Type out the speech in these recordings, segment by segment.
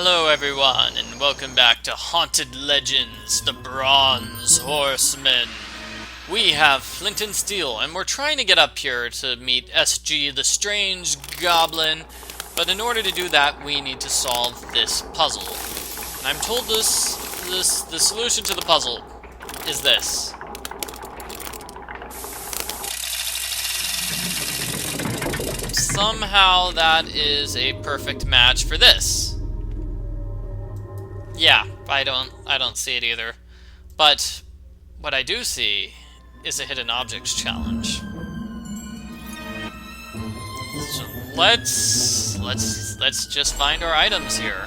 Hello everyone, and welcome back to Haunted Legends, the Bronze Horseman. We have Flint and Steel, and we're trying to get up here to meet SG, the Strange Goblin, but in order to do that, we need to solve this puzzle. And I'm told the solution to the puzzle is this. Somehow that is a perfect match for this. Yeah, I don't see it either. But what I do see is a hidden objects challenge. So let's just find our items here.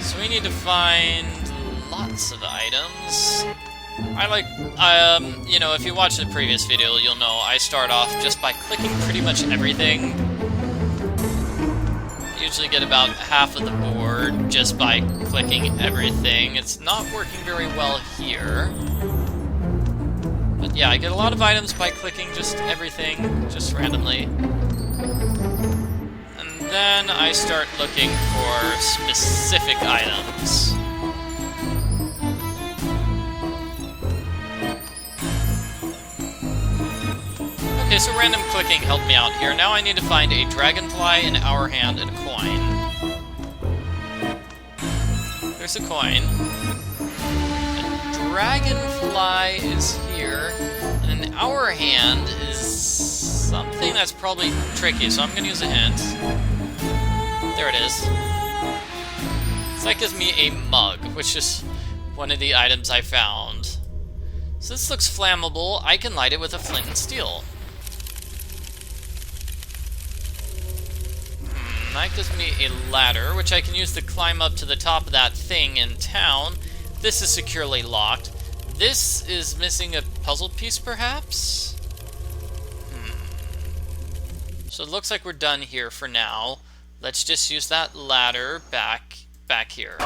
So we need to find lots of items. You know, if you watch the previous video, you'll know I start off just by clicking pretty much everything. Usually get about half of the board just by clicking everything. It's not working very well here. But yeah, I get a lot of items by clicking just everything, just randomly. And then I start looking for specific items. Okay, so random clicking helped me out here. Now I need to find a dragonfly, an hour hand, and a coin. There's a coin. A dragonfly is here, and an hour hand is something that's probably tricky, so I'm going to use a hint. There it is. So that gives me a mug, which is one of the items I found. So this looks flammable. I can light it with a flint and steel. That gives me a ladder, which I can use to climb up to the top of that thing in town. This is securely locked. This is missing a puzzle piece, perhaps? So it looks like we're done here for now. Let's just use that ladder back here.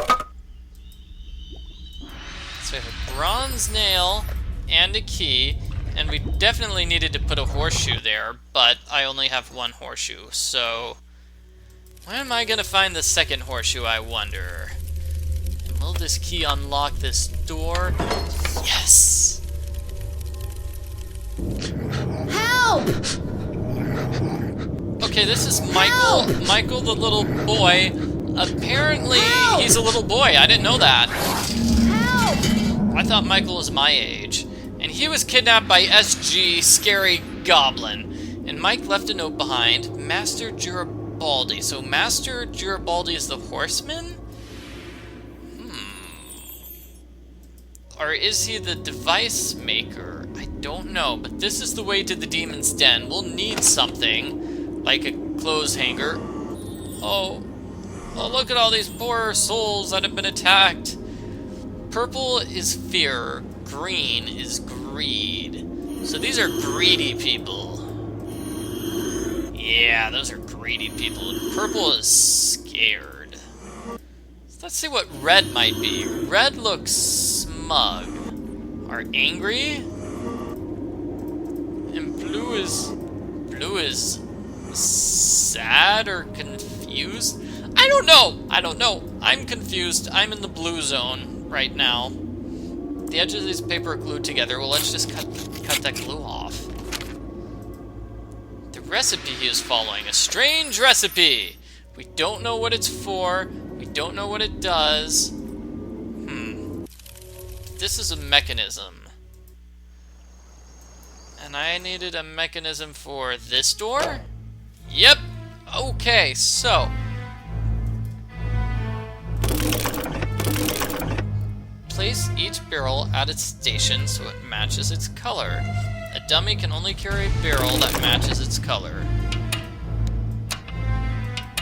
So we have a bronze nail and a key, and we definitely needed to put a horseshoe there, but I only have one horseshoe, so where am I going to find the second horseshoe, I wonder? And will this key unlock this door? Yes! Help! Okay, this is Michael. Help! Michael, the little boy. Apparently, Help! he's a little boy. I didn't know that. Help! I thought Michael was my age. And he was kidnapped by SG, Scary Goblin. And Mike left a note behind. Master Girabaldi. So Master Girabaldi is the Horseman? Or is he the device maker? I don't know, but this is the way to the demon's den. We'll need something, like a clothes hanger. Oh, look at all these poor souls that have been attacked. Purple is fear, green is greed. So these are greedy people. Yeah, those are greedy people. Purple is scared. So let's see what red might be. Red looks smug. Or angry. And blue is sad or confused. I don't know. I'm confused. I'm in the blue zone right now. The edges of this paper are glued together. Well, let's just cut that glue off. Recipe he is following. A strange recipe. We don't know what it's for. We don't know what it does. This is a mechanism. And I needed a mechanism for this door? Yep. Okay, so place each barrel at its station so it matches its color. A dummy can only carry a barrel that matches its color.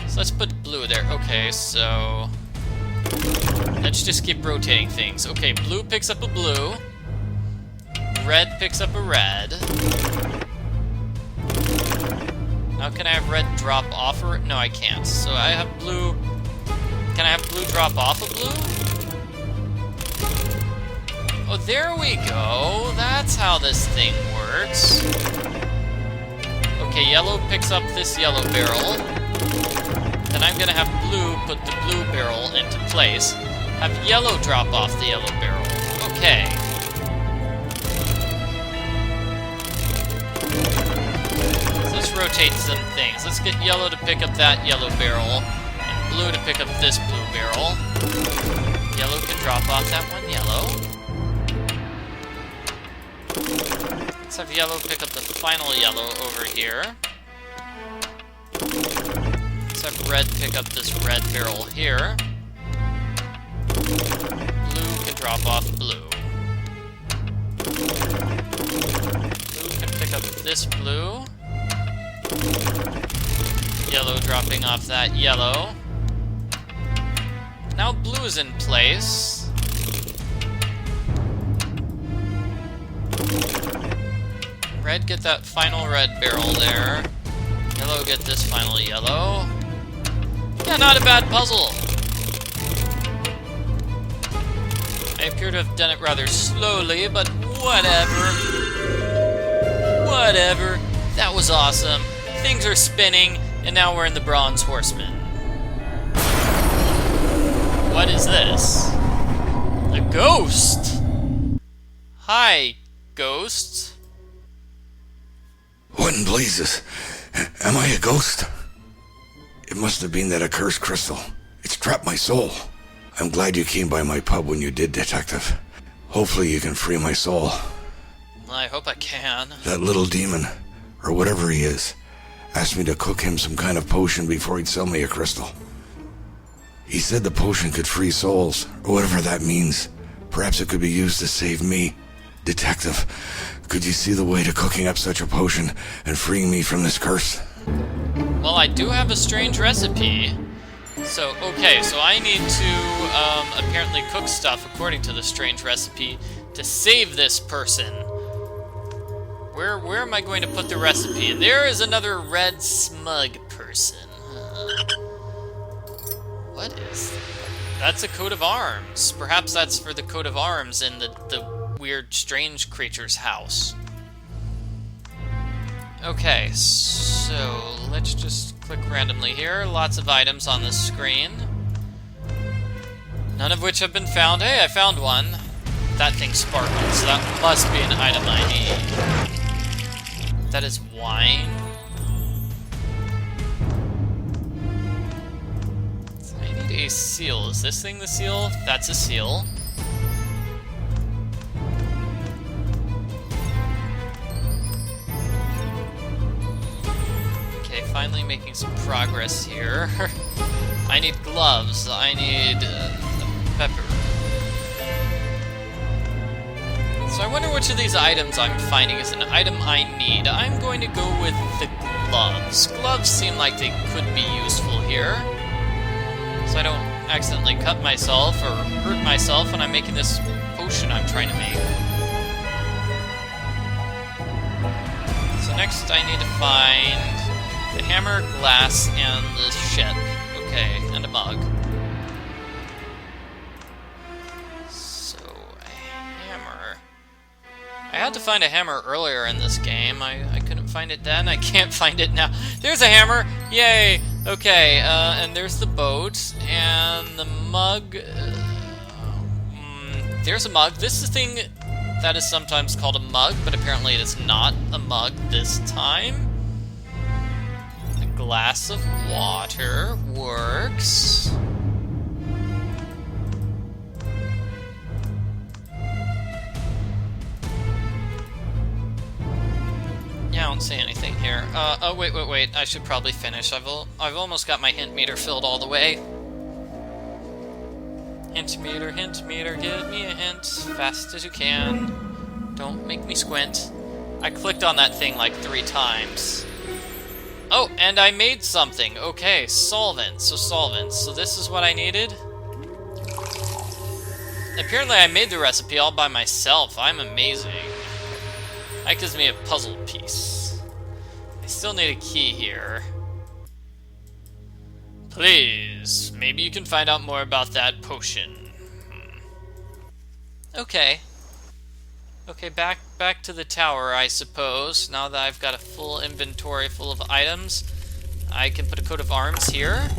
So let's put blue there. Okay, so let's just keep rotating things. Okay, blue picks up a blue. Red picks up a red. Now can I have red drop off or no, I can't. So I have blue. Can I have blue drop off a blue? Oh, there we go. That's how this thing works. Okay, yellow picks up this yellow barrel. Then I'm gonna have blue put the blue barrel into place. Have yellow drop off the yellow barrel. Okay. So let's rotate some things. Let's get yellow to pick up that yellow barrel, and blue to pick up this blue barrel. Yellow can drop off that one yellow. Let's have yellow pick up the final yellow over here. Let's have red pick up this red barrel here. Blue can drop off blue. Blue can pick up this blue. Yellow dropping off that yellow. Now blue is in place. Red, get that final red barrel there. Yellow, get this final yellow. Yeah, not a bad puzzle. I appear to have done it rather slowly, but whatever. Whatever. That was awesome. Things are spinning, and now we're in the Bronze Horseman. What is this? A ghost! Hi, ghost. What in blazes? Am I a ghost? It must have been that accursed crystal. It's trapped my soul. I'm glad you came by my pub when you did, Detective. Hopefully you can free my soul. I hope I can. That little demon, or whatever he is, asked me to cook him some kind of potion before he'd sell me a crystal. He said the potion could free souls, or whatever that means. Perhaps it could be used to save me. Detective, could you see the way to cooking up such a potion and freeing me from this curse? Well, I do have a strange recipe. So, okay, so I need to apparently cook stuff according to the strange recipe to save this person. Where am I going to put the recipe? There is another red smug person. What is that? That's a coat of arms. Perhaps that's for the coat of arms in the weird strange creature's house. Okay, so let's just click randomly here. Lots of items on the screen. None of which have been found. Hey, I found one. That thing sparkles, so that must be an item I need. That is wine. So I need a seal. Is this thing the seal? That's a seal. Finally making some progress here. I need gloves. I need pepper. So I wonder which of these items I'm finding is an item I need. I'm going to go with the gloves. Gloves seem like they could be useful here. So I don't accidentally cut myself or hurt myself when I'm making this potion I'm trying to make. So next I need to find the hammer, glass, and the ship. Okay, and a mug. So, a hammer. I had to find a hammer earlier in this game. I couldn't find it then. I can't find it now. There's a hammer! Yay! Okay, and there's the boat, and the mug. There's a mug. This is a thing that is sometimes called a mug, but apparently it is not a mug this time. Glass of water works. Yeah, I don't see anything here. Oh, wait. I should probably finish. I've almost got my hint meter filled all the way. Hint meter, give me a hint. Fast as you can. Don't make me squint. I clicked on that thing like 3 times. Oh, and I made something. Okay, solvents. So this is what I needed. Apparently I made the recipe all by myself. I'm amazing. That gives me a puzzle piece. I still need a key here. Please, maybe you can find out more about that potion. Okay. Okay, back to the tower, I suppose. Now that I've got a full inventory full of items, I can put a coat of arms here.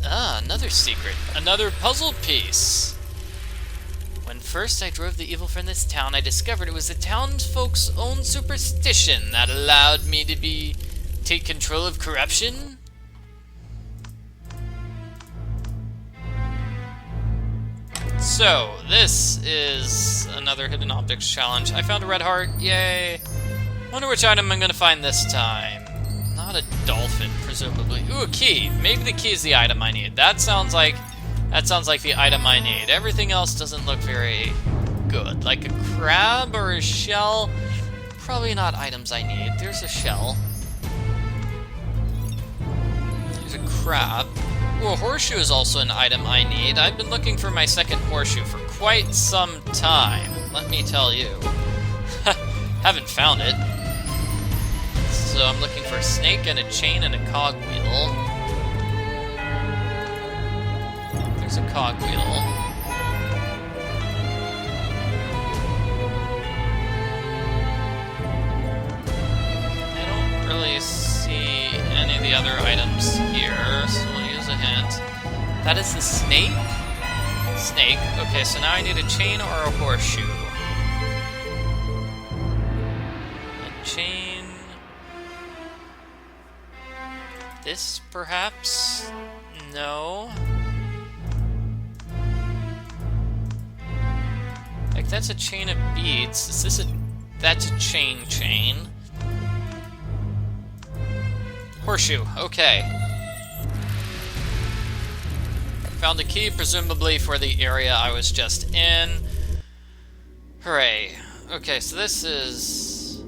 Ah, another secret. Another puzzle piece. When first I drove the evil from this town, I discovered it was the townsfolk's own superstition that allowed me to take control of corruption. So, this is another hidden objects challenge. I found a red heart, yay! Wonder which item I'm gonna find this time. Not a dolphin, presumably. Ooh, a key. Maybe the key is the item I need. That sounds like the item I need. Everything else doesn't look very good. Like a crab or a shell. Probably not items I need. There's a shell. There's a crab. Ooh, a horseshoe is also an item I need. I've been looking for my second horseshoe for quite some time, let me tell you. Haven't found it. So I'm looking for a snake and a chain and a cogwheel. There's a cogwheel. I don't really see any of the other items here, so we'll use a hint. That is the snake? Snake. Okay, so now I need a chain or a horseshoe. A chain. This, perhaps? No. Like, that's a chain of beads. Is this a... That's a chain. Horseshoe, okay. Found a key, presumably for the area I was just in. Hooray. Okay, so this is...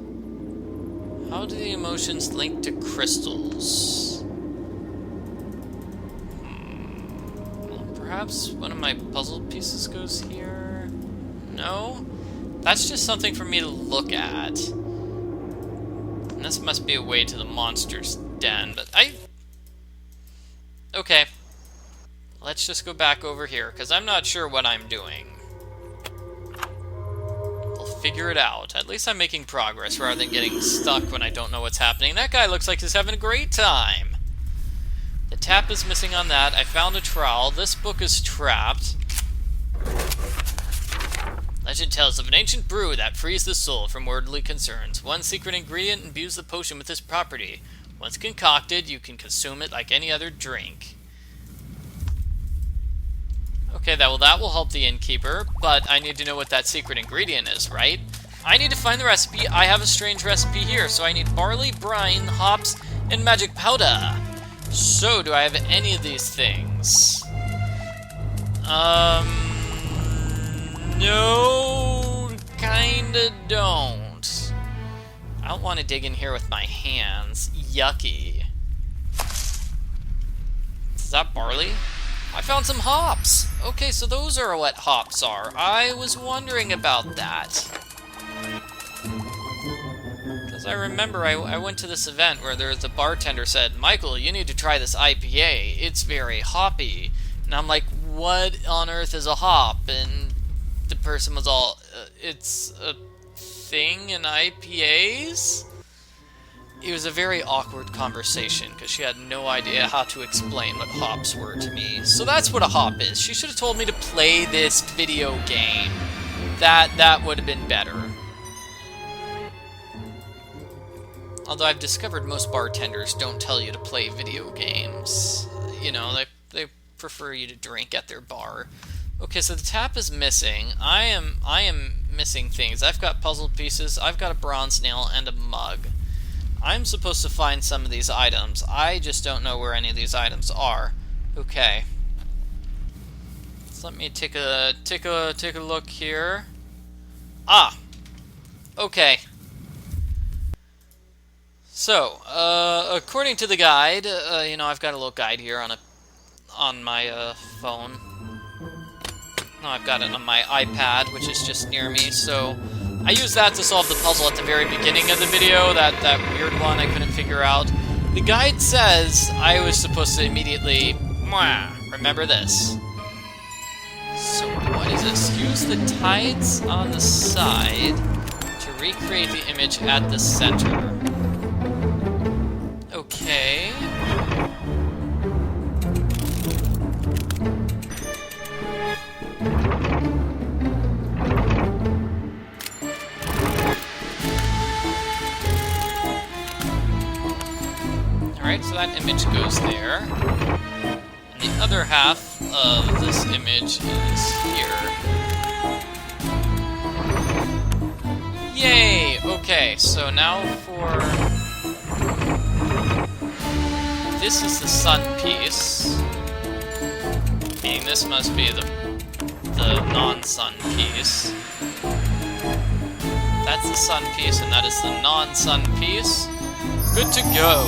How do the emotions link to crystals? Well, perhaps one of my puzzle pieces goes here? No? That's just something for me to look at. And this must be a way to the monster's den, but Okay. Let's just go back over here, because I'm not sure what I'm doing. We'll figure it out. At least I'm making progress, rather than getting stuck when I don't know what's happening. That guy looks like he's having a great time. The tap is missing on that. I found a trowel. This book is trapped. Legend tells of an ancient brew that frees the soul from worldly concerns. One secret ingredient imbues the potion with this property. Once concocted, you can consume it like any other drink. Okay, that will help the innkeeper, but I need to know what that secret ingredient is, right? I need to find the recipe. I have a strange recipe here, so I need barley, brine, hops, and magic powder. So, do I have any of these things? No, kinda don't. I don't want to dig in here with my hands. Yucky. Is that barley? I found some hops! Okay, so those are what hops are. I was wondering about that. Because I remember I went to this event where the bartender said, Michael, you need to try this IPA. It's very hoppy. And I'm like, what on earth is a hop? And the person was all, it's a thing in IPAs? It was a very awkward conversation, because she had no idea how to explain what hops were to me. So that's what a hop is. She should have told me to play this video game. That would have been better. Although I've discovered most bartenders don't tell you to play video games. You know, they prefer you to drink at their bar. Okay, so the tap is missing. I am missing things. I've got puzzle pieces, I've got a bronze nail, and a mug. I'm supposed to find some of these items. I just don't know where any of these items are. Okay. So let me take a look here. Ah. Okay. So, according to the guide, you know, I've got a little guide here on my phone. No, I've got it on my iPad, which is just near me. So I used that to solve the puzzle at the very beginning of the video, that weird one I couldn't figure out. The guide says I was supposed to immediately, remember this. So what is this? Use the tides on the side to recreate the image at the center. Okay. image goes there. And the other half of this image is here. Yay! Okay, so now for... This is the sun piece. Meaning this must be the non-sun piece. That's the sun piece, and that is the non-sun piece. Good to go.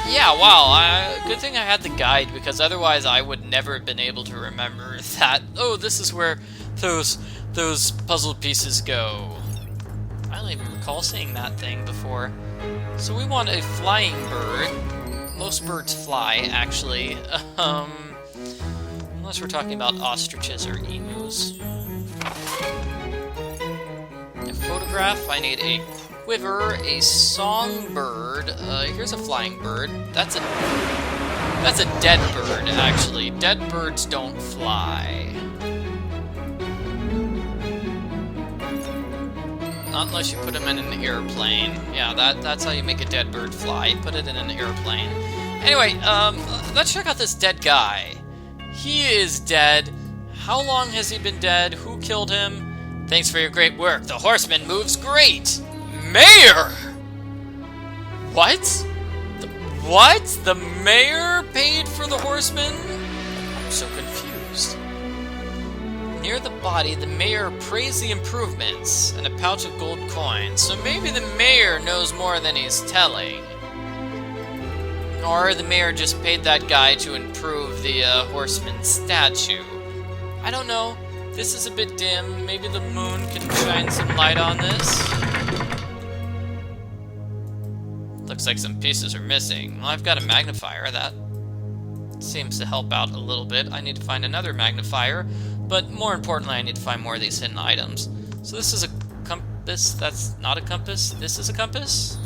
Yeah, wow, good thing I had the guide, because otherwise I would never have been able to remember that, oh, this is where those puzzle pieces go. I don't even recall seeing that thing before. So we want a flying bird. Most birds fly, actually. Unless we're talking about ostriches or emus. A photograph, I need a quiver, a songbird. Here's a flying bird. That's a dead bird, actually. Dead birds don't fly. Not unless you put them in an airplane. Yeah, that's how you make a dead bird fly. Put it in an airplane. Anyway, let's check out this dead guy. He is dead. How long has he been dead? Who killed him? Thanks for your great work. The Horseman moves great. Mayor! What? What? The mayor paid for the Horseman? I'm so confused. Near the body, the mayor praised the improvements and a pouch of gold coins. So maybe the mayor knows more than he's telling. Or the mayor just paid that guy to improve the Horseman statue. I don't know. This is a bit dim. Maybe the moon can shine some light on this. Looks like some pieces are missing. Well, I've got a magnifier. That seems to help out a little bit. I need to find another magnifier. But more importantly, I need to find more of these hidden items. So this is a compass. That's not a compass. This is a compass.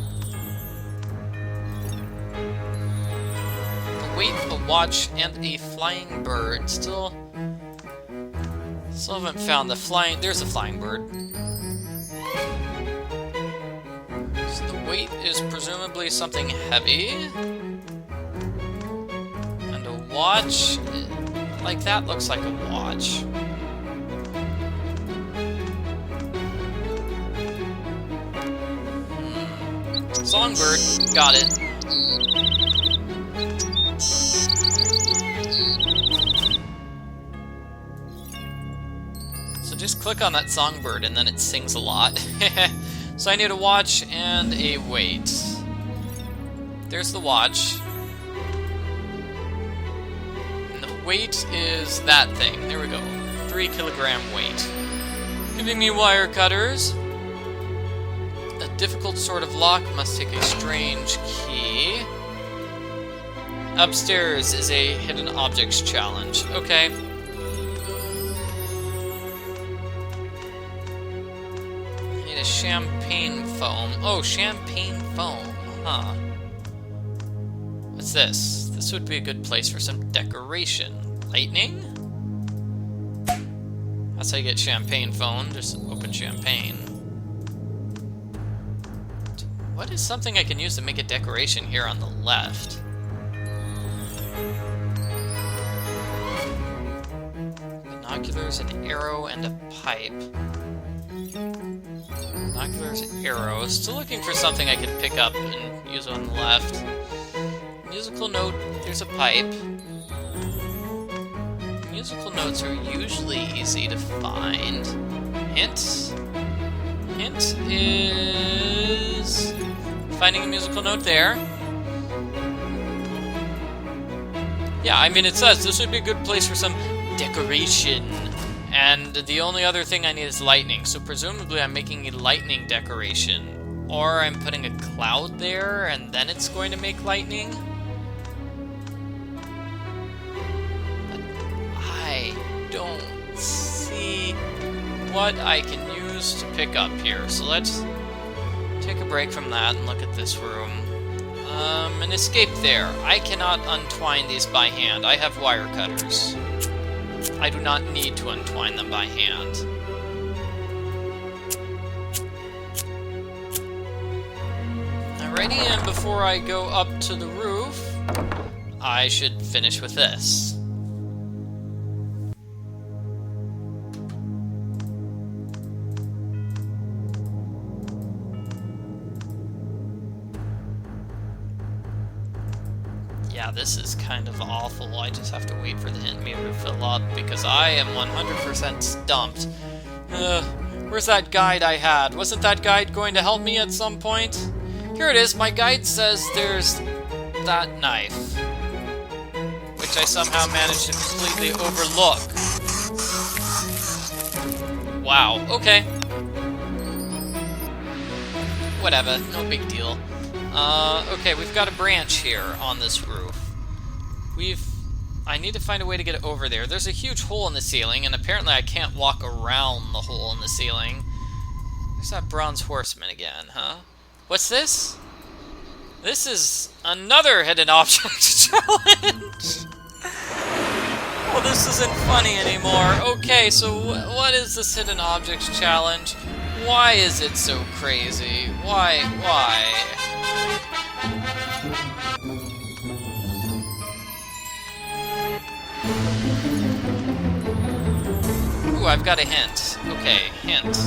Wait, a watch, and a flying bird. Still haven't found the flying... There's a flying bird. So the weight is presumably something heavy. And a watch... Like, that looks like a watch. Songbird. Got it. Just click on that songbird and then it sings a lot. So I need a watch and a weight. There's the watch. And the weight is that thing. There we go. 3 kilogram weight. Giving me wire cutters. A difficult sort of lock must take a strange key. Upstairs is a hidden objects challenge. Okay. Champagne foam. Oh, champagne foam. Huh. What's this? This would be a good place for some decoration. Lightning? That's how you get champagne foam. Just open champagne. What is something I can use to make a decoration here on the left? Binoculars, an arrow, and a pipe. Binoculars, arrows. Still looking for something I can pick up and use on the left. Musical note, there's a pipe. Musical notes are usually easy to find. Hint. Hint is... finding a musical note there. Yeah, I mean, it says this would be a good place for some decoration. And the only other thing I need is lightning, so presumably I'm making a lightning decoration. Or I'm putting a cloud there, and then it's going to make lightning. But I don't see what I can use to pick up here. So let's take a break from that and look at this room. An escape there. I cannot untwine these by hand. I have wire cutters. I do not need to untwine them by hand. Alrighty, and before I go up to the roof, I should finish with this. Yeah, this is kind of awful. I just have to wait for the hint meter to fill up because I am 100% stumped. Where's that guide I had? Wasn't that guide going to help me at some point? Here it is. My guide says there's that knife, which I somehow managed to completely overlook. Wow, okay. Whatever, no big deal. Okay, we've got a branch here on this roof. I need to find a way to get over there. There's a huge hole in the ceiling, and apparently I can't walk around the hole in the ceiling. There's that bronze horseman again, huh? What's this? This is another hidden object challenge! Well, this isn't funny anymore. Okay, so what is this hidden objects challenge? Why is it so crazy? Why? Ooh, I've got a hint. Okay, hint.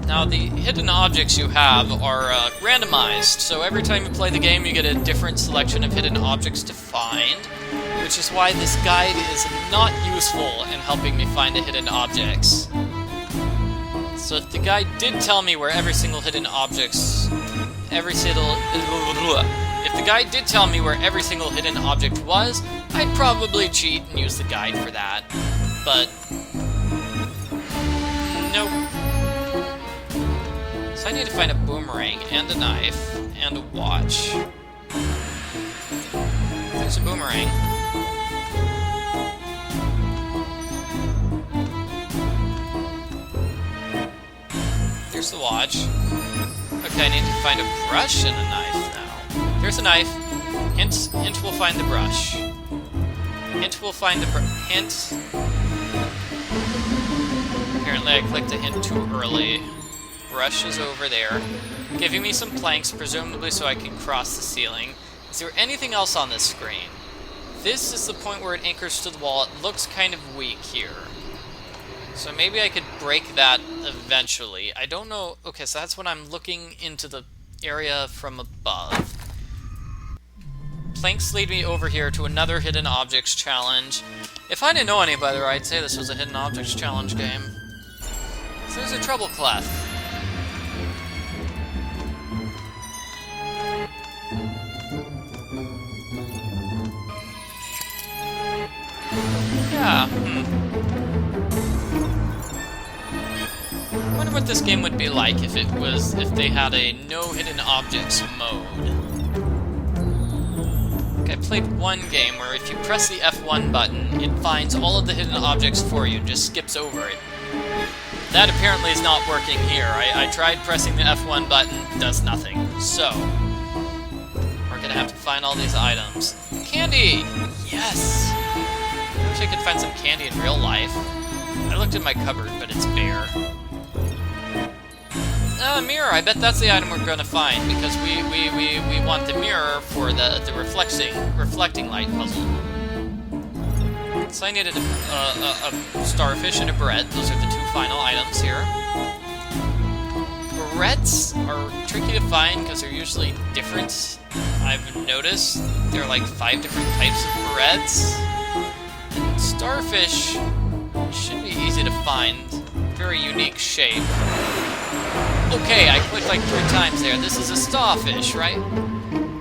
Now, the hidden objects you have are randomized, so every time you play the game you get a different selection of hidden objects to find, which is why this guide is not useful in helping me find the hidden objects. So if the guide did tell me where every single hidden objects... If the guide did tell me where every single hidden object was, I'd probably cheat and use the guide for that. But... nope. So I need to find a boomerang, and a knife, and a watch. There's a boomerang. There's the watch. Okay, I need to find a brush and a knife now. There's a knife. Hint will find the brush. Hint will find the hint. Apparently I clicked a hint too early. Brush is over there, giving me some planks, presumably so I can cross the ceiling. Is there anything else on this screen? This is the point where it anchors to the wall. It looks kind of weak here. So maybe I could break that eventually. I don't know... Okay, so that's when I'm looking into the area from above. Planks lead me over here to another hidden objects challenge. If I didn't know any better, I'd say this was a hidden objects challenge game. So there's a treble clef. Yeah, I wonder what this game would be like if they had a no hidden objects mode. Okay, I played one game where if you press the F1 button, it finds all of the hidden objects for you and just skips over it. That apparently is not working here. I tried pressing the F1 button, does nothing. So, we're gonna have to find all these items. Candy! Yes! I wish I could find some candy in real life. I looked in my cupboard, but it's bare. Mirror! I bet that's the item we're gonna find, because we want the mirror for the reflecting light puzzle. So I needed a starfish and a bread. Those are the two final items here. Breads are tricky to find because they're usually different. I've noticed there are like 5 different types of breads. And starfish should be easy to find. Very unique shape. Okay, I clicked like 3 times there. This is a starfish, right?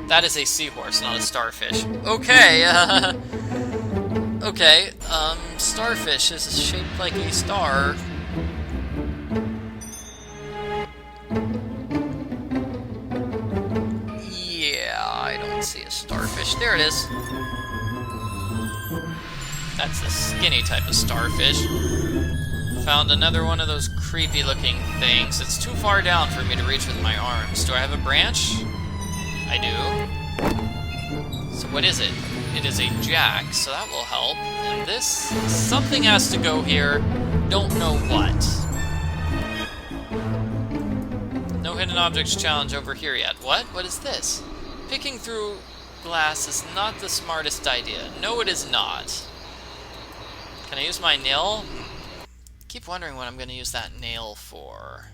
That is a seahorse, not a starfish. Okay, okay, starfish is shaped like a star. Yeah, I don't see a starfish. There it is. That's the skinny type of starfish. Found another one of those creepy looking things. It's too far down for me to reach with my arms. Do I have a branch? I do. So what is it? It is a jack, so that will help. And this, something has to go here. Don't know what. hidden objects challenge over here yet. What? What is this? Picking through glass is not the smartest idea. No, it is not. Can I use my nail? Keep wondering what I'm going to use that nail for.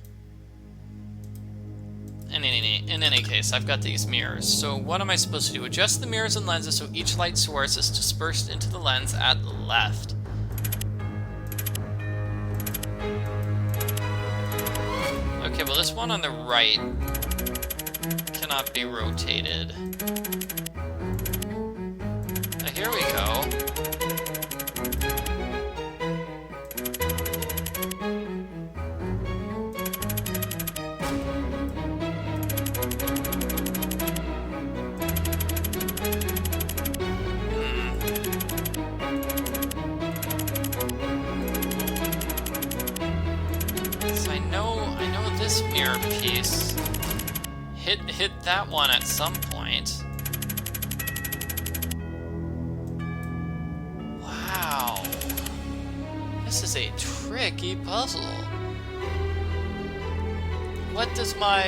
In any case, I've got these mirrors. So what am I supposed to do? Adjust the mirrors and lenses so each light source is dispersed into the lens at the left. Okay, well this one on the right cannot be rotated. Here we go. So I know this mirror piece hit that one at some point. Wow. This is a tricky puzzle. What does my,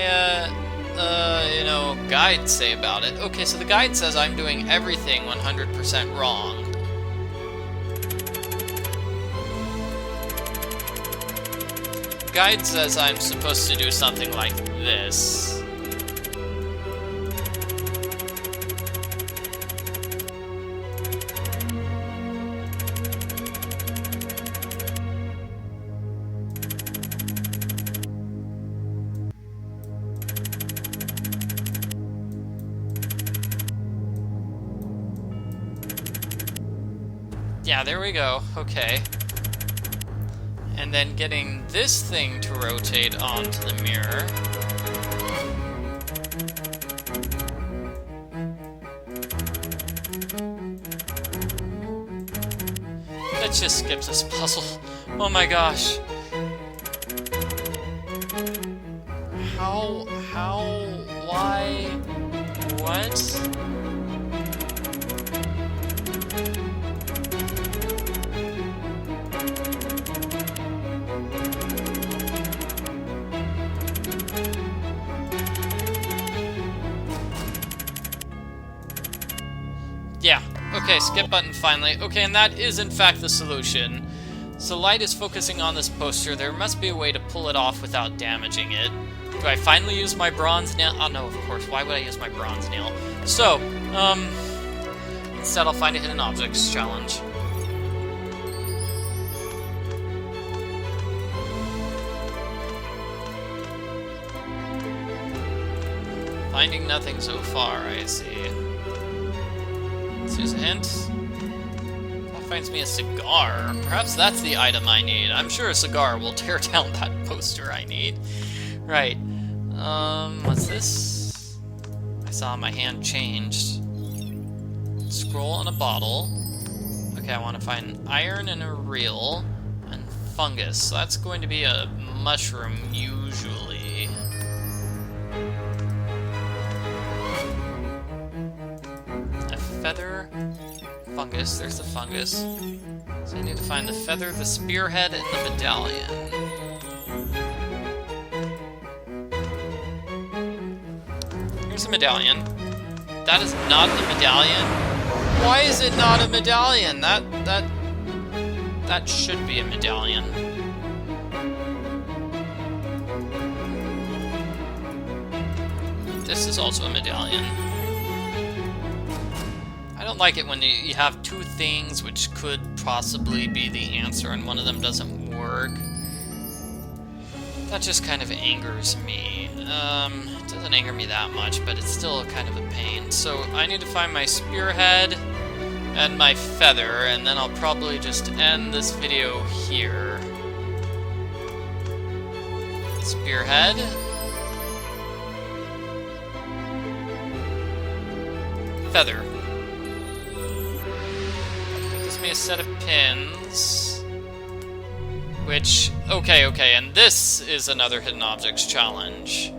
guide say about it? Okay, so the guide says I'm doing everything 100% wrong. Guide says I'm supposed to do something like this. Yeah, there we go. Okay. And then getting this thing to rotate onto the mirror. That just skips this puzzle. Oh my gosh. How, why, what? Yeah, okay, skip button finally. Okay, and that is in fact the solution. So light is focusing on this poster. There must be a way to pull it off without damaging it. Do I finally use my bronze nail? Oh no, of course, why would I use my bronze nail? So, instead I'll find a hidden objects challenge. Finding nothing so far, I see. Here's a hint. That finds me a cigar. Perhaps that's the item I need. I'm sure a cigar will tear down that poster I need. Right. What's this? I saw my hand changed. Scroll on a bottle. Okay, I want to find iron and a reel. And fungus. So that's going to be a mushroom, usually. Feather, fungus, there's the fungus. So I need to find the feather, the spearhead, and the medallion. Here's the medallion. That is not the medallion. Why is it not a medallion? That should be a medallion. This is also a medallion. I don't like it when you have two things which could possibly be the answer and one of them doesn't work. That just kind of angers me. It doesn't anger me that much, but it's still kind of a pain. So I need to find my spearhead and my feather, and then I'll probably just end this video here. Spearhead. Feather. Me a set of pins, which, okay, and this is another hidden objects challenge.